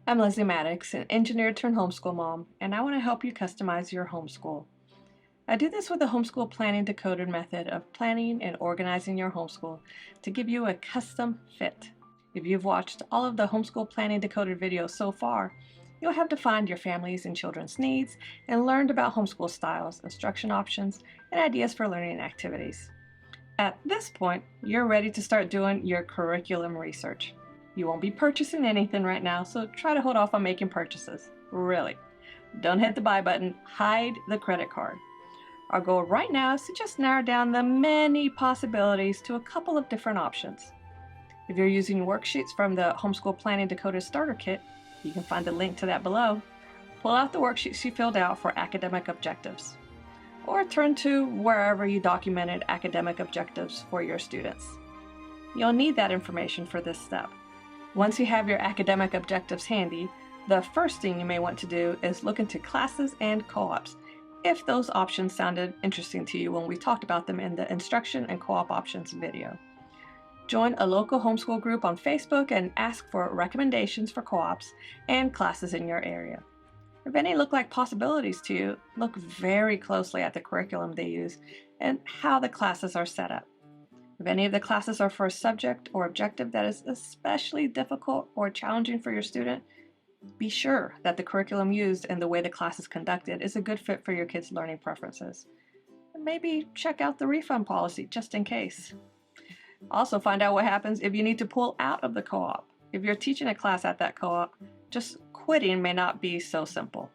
I'm Leslie Maddox, an engineer turned homeschool mom, and I want to help you customize your homeschool. I do this with the Homeschool Planning Decoded method of planning and organizing your homeschool to give you a custom fit. If you've watched all of the Homeschool Planning Decoded videos so far, you'll have defined your family's and children's needs and learned about homeschool styles, instruction options, and ideas for learning activities. At this point, you're ready to start doing your curriculum research. You won't be purchasing anything right now, so try to hold off on making purchases. Really. Don't hit the buy button, hide the credit card. Our goal right now is to just narrow down the many possibilities to a couple of different options. If you're using worksheets from the Homeschool Planning Decoded Starter Kit, you can find the link to that below. Pull out the worksheets you filled out for academic objectives, or turn to wherever you documented academic objectives for your students. You'll need that information for this step. Once you have your academic objectives handy, the first thing you may want to do is look into classes and co-ops, if those options sounded interesting to you when we talked about them in the instruction and co-op options video. Join a local homeschool group on Facebook and ask for recommendations for co-ops and classes in your area. If any look like possibilities to you, look very closely at the curriculum they use and how the classes are set up. If any of the classes are for a subject or objective that is especially difficult or challenging for your student, be sure that the curriculum used and the way the class is conducted is a good fit for your kids' learning preferences. And maybe check out the refund policy just in case. Also, find out what happens if you need to pull out of the co-op. If you're teaching a class at that co-op, just quitting may not be so simple.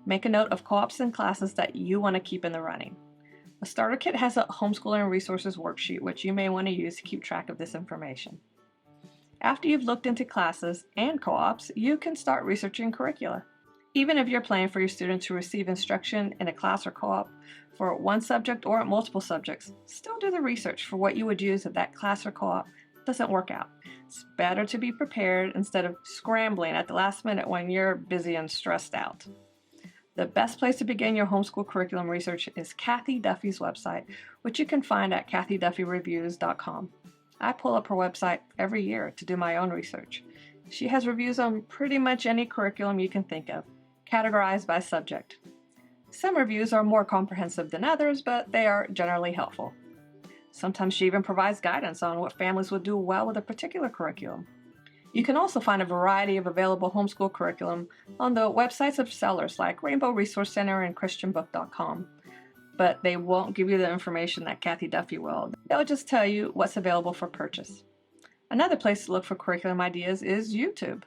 Make a note of co-ops and classes that you want to keep in the running. The Starter Kit has a homeschooling resources worksheet which you may want to use to keep track of this information. After you've looked into classes and co-ops, you can start researching curricula. Even if you're planning for your students to receive instruction in a class or co-op for one subject or multiple subjects, still do the research for what you would use if that class or co-op doesn't work out. It's better to be prepared instead of scrambling at the last minute when you're busy and stressed out. The best place to begin your homeschool curriculum research is Kathy Duffy's website, which you can find at kathyduffyreviews.com. I pull up her website every year to do my own research. She has reviews on pretty much any curriculum you can think of, categorized by subject. Some reviews are more comprehensive than others, but they are generally helpful. Sometimes she even provides guidance on what families would do well with a particular curriculum. You can also find a variety of available homeschool curriculum on the websites of sellers like Rainbow Resource Center and christianbook.com, but they won't give you the information that Kathy Duffy will. They'll just tell you what's available for purchase. Another place to look for curriculum ideas is YouTube.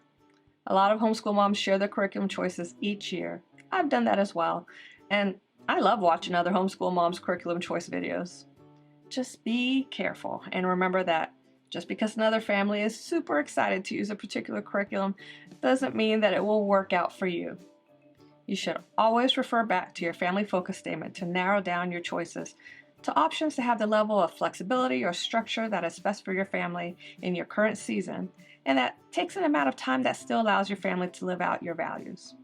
A lot of homeschool moms share their curriculum choices each year. I've done that as well, and I love watching other homeschool moms' curriculum choice videos. Just be careful and remember that just because another family is super excited to use a particular curriculum doesn't mean that it will work out for you. You should always refer back to your family focus statement to narrow down your choices to options that have the level of flexibility or structure that is best for your family in your current season, and that takes an amount of time that still allows your family to live out your values.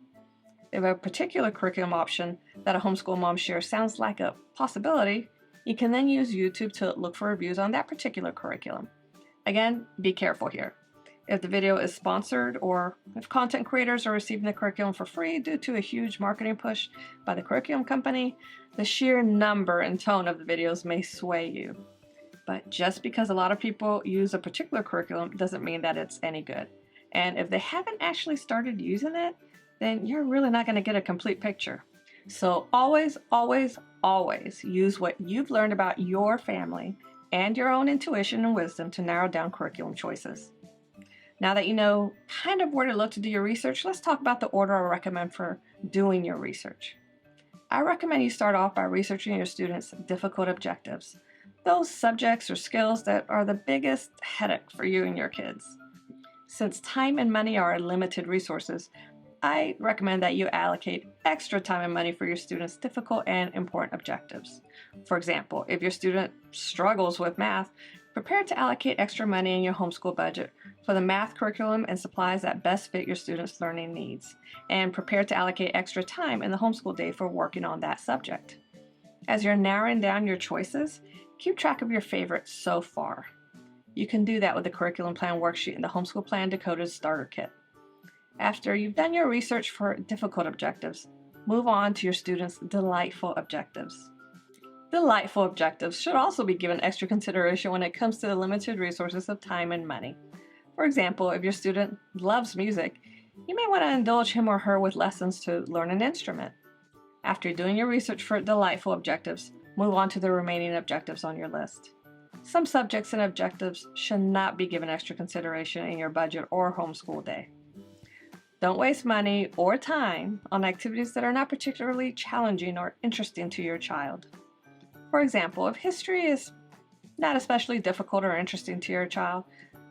If a particular curriculum option that a homeschool mom shares sounds like a possibility, you can then use YouTube to look for reviews on that particular curriculum. Again, be careful here. If the video is sponsored or if content creators are receiving the curriculum for free due to a huge marketing push by the curriculum company, the sheer number and tone of the videos may sway you. But just because a lot of people use a particular curriculum doesn't mean that it's any good. And if they haven't actually started using it, then you're really not going to get a complete picture. So always, always, always use what you've learned about your family and your own intuition and wisdom to narrow down curriculum choices. Now that you know kind of where to look to do your research, let's talk about the order I recommend for doing your research. I recommend you start off by researching your students' difficult objectives, those subjects or skills that are the biggest headache for you and your kids. Since time and money are limited resources, I recommend that you allocate extra time and money for your students' difficult and important objectives. For example, if your student struggles with math, prepare to allocate extra money in your homeschool budget for the math curriculum and supplies that best fit your students' learning needs, and prepare to allocate extra time in the homeschool day for working on that subject. As you're narrowing down your choices, keep track of your favorites so far. You can do that with the curriculum plan worksheet in the Homeschool Plan Decoded Starter Kit. After you've done your research for difficult objectives, move on to your students' delightful objectives. Delightful objectives should also be given extra consideration when it comes to the limited resources of time and money. For example, if your student loves music, you may want to indulge him or her with lessons to learn an instrument. After doing your research for delightful objectives, move on to the remaining objectives on your list. Some subjects and objectives should not be given extra consideration in your budget or homeschool day. Don't waste money or time on activities that are not particularly challenging or interesting to your child. For example, if history is not especially difficult or interesting to your child,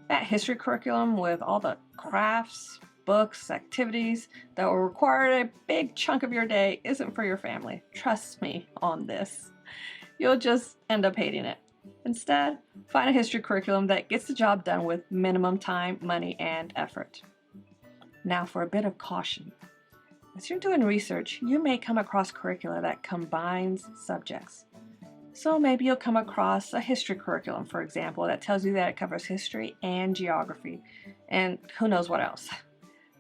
that history curriculum with all the crafts, books, activities that will require a big chunk of your day isn't for your family. Trust me on this. You'll just end up hating it. Instead, find a history curriculum that gets the job done with minimum time, money, and effort. Now for a bit of caution. As you're doing research, you may come across curricula that combines subjects. So maybe you'll come across a history curriculum, for example, that tells you that it covers history and geography, and who knows what else.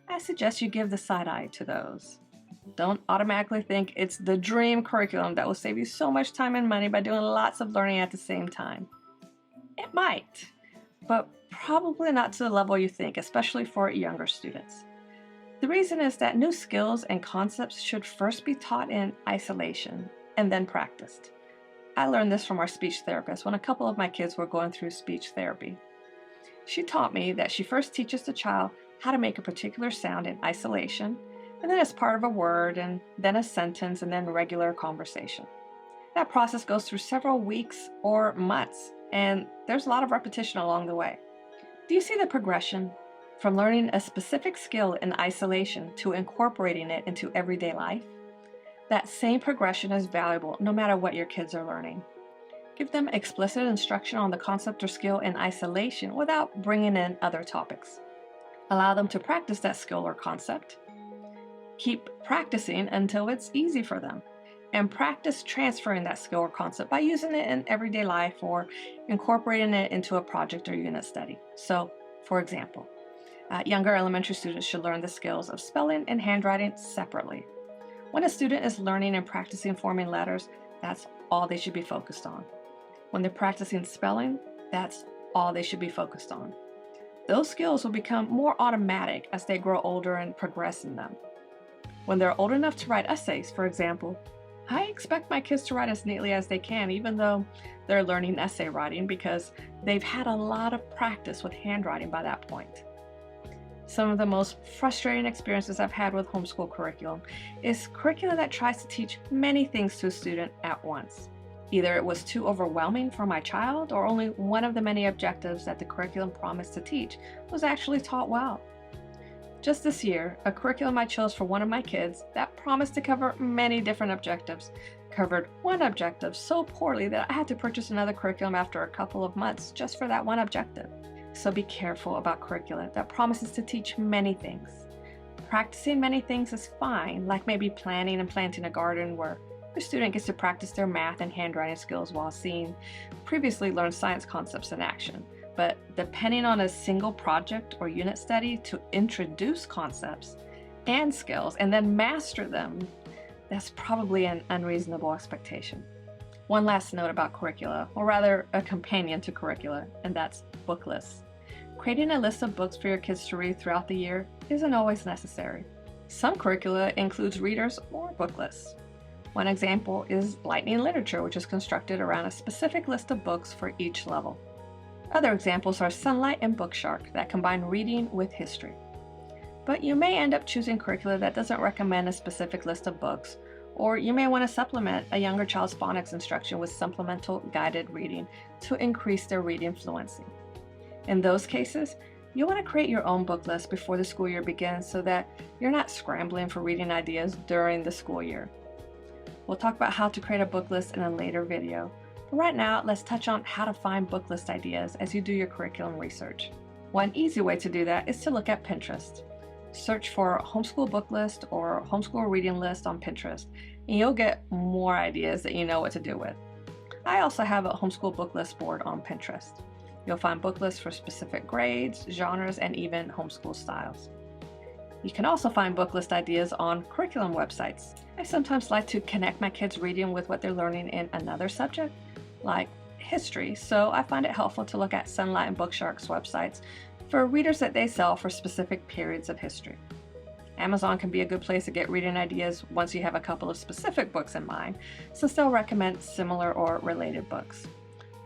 I suggest you give the side eye to those. Don't automatically think it's the dream curriculum that will save you so much time and money by doing lots of learning at the same time. It might, but probably not to the level you think, especially for younger students. The reason is that new skills and concepts should first be taught in isolation and then practiced. I learned this from our speech therapist when a couple of my kids were going through speech therapy. She taught me that she first teaches the child how to make a particular sound in isolation, and then as part of a word, and then a sentence, and then regular conversation. That process goes through several weeks or months, and there's a lot of repetition along the way. Do you see the progression from learning a specific skill in isolation to incorporating it into everyday life? That same progression is valuable no matter what your kids are learning. Give them explicit instruction on the concept or skill in isolation without bringing in other topics. Allow them to practice that skill or concept. Keep practicing until it's easy for them. And practice transferring that skill or concept by using it in everyday life or incorporating it into a project or unit study. So, for example, younger elementary students should learn the skills of spelling and handwriting separately. When a student is learning and practicing forming letters, that's all they should be focused on. When they're practicing spelling, that's all they should be focused on. Those skills will become more automatic as they grow older and progress in them. When they're old enough to write essays, for example, I expect my kids to write as neatly as they can, even though they're learning essay writing, because they've had a lot of practice with handwriting by that point. Some of the most frustrating experiences I've had with homeschool curriculum is curricula that tries to teach many things to a student at once. Either it was too overwhelming for my child, or only one of the many objectives that the curriculum promised to teach was actually taught well. Just this year, a curriculum I chose for one of my kids that promised to cover many different objectives covered one objective so poorly that I had to purchase another curriculum after a couple of months just for that one objective. So be careful about curricula that promises to teach many things. Practicing many things is fine, like maybe planning and planting a garden where your student gets to practice their math and handwriting skills while seeing previously learned science concepts in action. But depending on a single project or unit study to introduce concepts and skills and then master them, that's probably an unreasonable expectation. One last note about curricula, or rather a companion to curricula, and that's book lists. Creating a list of books for your kids to read throughout the year isn't always necessary. Some curricula includes readers or book lists. One example is Lightning Literature, which is constructed around a specific list of books for each level. Other examples are Sunlight and Bookshark that combine reading with history. But you may end up choosing curricula that doesn't recommend a specific list of books, or you may want to supplement a younger child's phonics instruction with supplemental guided reading to increase their reading fluency. In those cases, you'll want to create your own book list before the school year begins so that you're not scrambling for reading ideas during the school year. We'll talk about how to create a book list in a later video, but right now let's touch on how to find book list ideas as you do your curriculum research. One easy way to do that is to look at Pinterest. Search for homeschool book list or homeschool reading list on Pinterest, and you'll get more ideas that you know what to do with. I also have a homeschool book list board on Pinterest. You'll find book lists for specific grades, genres, and even homeschool styles. You can also find book list ideas on curriculum websites. I sometimes like to connect my kids' reading with what they're learning in another subject, like history, so I find it helpful to look at Sunlight and Bookshark's websites for readers that they sell for specific periods of history. Amazon can be a good place to get reading ideas once you have a couple of specific books in mind, since they'll recommend similar or related books.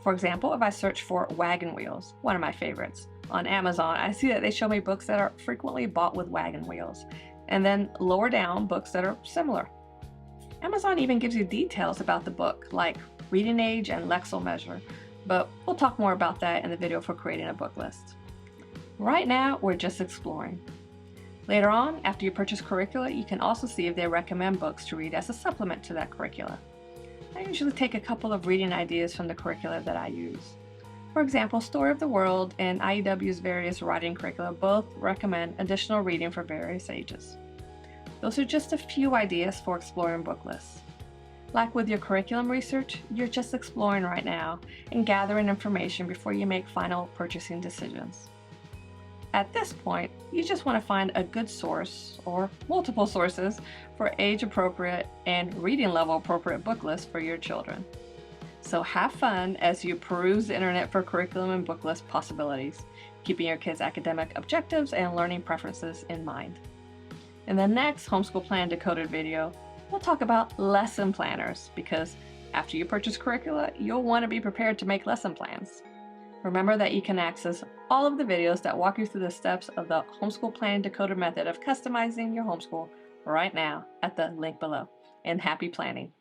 For example, if I search for Wagon Wheels, one of my favorites, on Amazon, I see that they show me books that are frequently bought with wagon wheels, and then lower down books that are similar. Amazon even gives you details about the book, like reading age and Lexile measure, but we'll talk more about that in the video for creating a book list. Right now, we're just exploring. Later on, after you purchase Curricula, you can also see if they recommend books to read as a supplement to that curricula. I usually take a couple of reading ideas from the curricula that I use. For example, Story of the World and IEW's various writing curricula both recommend additional reading for various ages. Those are just a few ideas for exploring book lists. Like with your curriculum research, you're just exploring right now and gathering information before you make final purchasing decisions. At this point, you just want to find a good source, or multiple sources, for age-appropriate and reading-level-appropriate book lists for your children. So have fun as you peruse the internet for curriculum and book list possibilities, keeping your kids' academic objectives and learning preferences in mind. In the next Homeschool Plan Decoded video, we'll talk about lesson planners, because after you purchase Curricula, you'll want to be prepared to make lesson plans. Remember that you can access all of the videos that walk you through the steps of the Homeschool Plan Decoded method of customizing your homeschool right now at the link below. And happy planning!